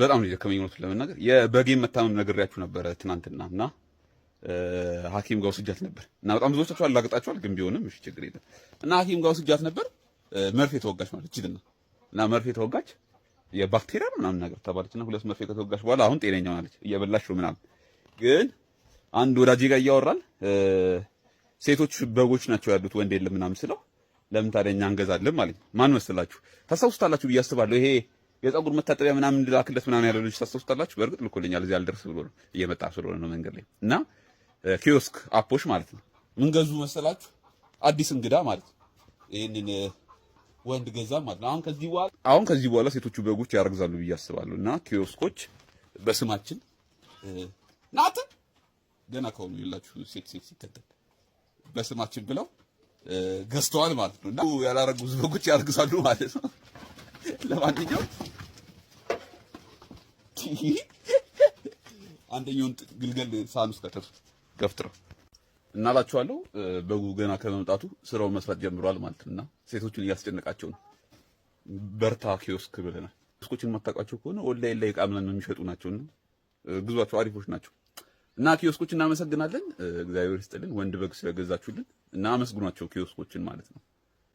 በጣም የደከመኝ ነው ለመናገር። የበጌን መታመም ነግሬያችሁ ነበረ ትናንትና እና ሐኪም ጋር ወስጃት ነበር እና በጣም ብዙዎቻችሁ አላገጣችኋል፣ ግን ቢሆንም እሺ ችግር የለም እና ሐኪም ጋር ወስጃት ነበር። መርፌ ተወጋች ማለት ይችላል እና መርፌ ተወጋች የባክቴሪያ ምናምን ነገር ተባለችና 2 መርፌ ከተወጋች በኋላ አሁን ጤነኛ ማለች እየበላሽ ነው ምናምን። ግን አንድ ወዳጄ ጋር እያወራል ሴቶች በጎች ናቸው ያሉት ወንድ የለም ምናምን ስለው ለምን ታዲያ እኛ እንገዛለን ማለት ነው። ማን መስላችሁ? ታስታውሱታላችሁ ብዬ አስባለሁ። ይሄ የፀጉር መታጠቢያ ምናምን እንድላክለት ምናምን ያለው ልጅ ታስታውሱታላችሁ። በእርግጥ ልኮልኛል እዚህ አልደርስ ብሎ ነው እየመጣ ስለሆነ ነው መንገድ ላይ እና ኪዮስክ አፖች ማለት ነው። ምን ገዙ መሰላችሁ? አዲስ እንግዳ ማለት ነው። ይሄንን ወንድ ገዛ ማለት ነው። አሁን ከዚህ በኋላ ሴቶቹ በጎች ያረግዛሉ ብዬ አስባለሁ እና ኪዮስኮች በስማችን ናት ገና ከሆኑ ይላችሁ ሴት ሲከተል በስማችን ብለው ገዝተዋል ማለት ነው እና ያላረጉዝ በጎች ያረግዛሉ ማለት ነው። ለማንኛውም አንደኛውን ግልገል ሳህን ውስጥ ገፍትረው እናላችኋለሁ። በጉ ገና ከመምጣቱ ስራው መስራት ጀምሯል ማለት ነውና ሴቶችን እያስጨነቃቸው ነው። በርታ ኪዮስክ ብለናል። ኪዮስኮችን የማታውቋቸው ከሆነ ኦንላይን ላይ ዕቃ ምናምን የሚሸጡ ናቸውና ግዟቸው፣ አሪፎች ናቸው እና ኪዮስኮችን እናመሰግናለን። እግዚአብሔር ይስጥልን ወንድ በግ ስለገዛችሁልን እና አመስግኗቸው ኪዮስኮችን ማለት ነው።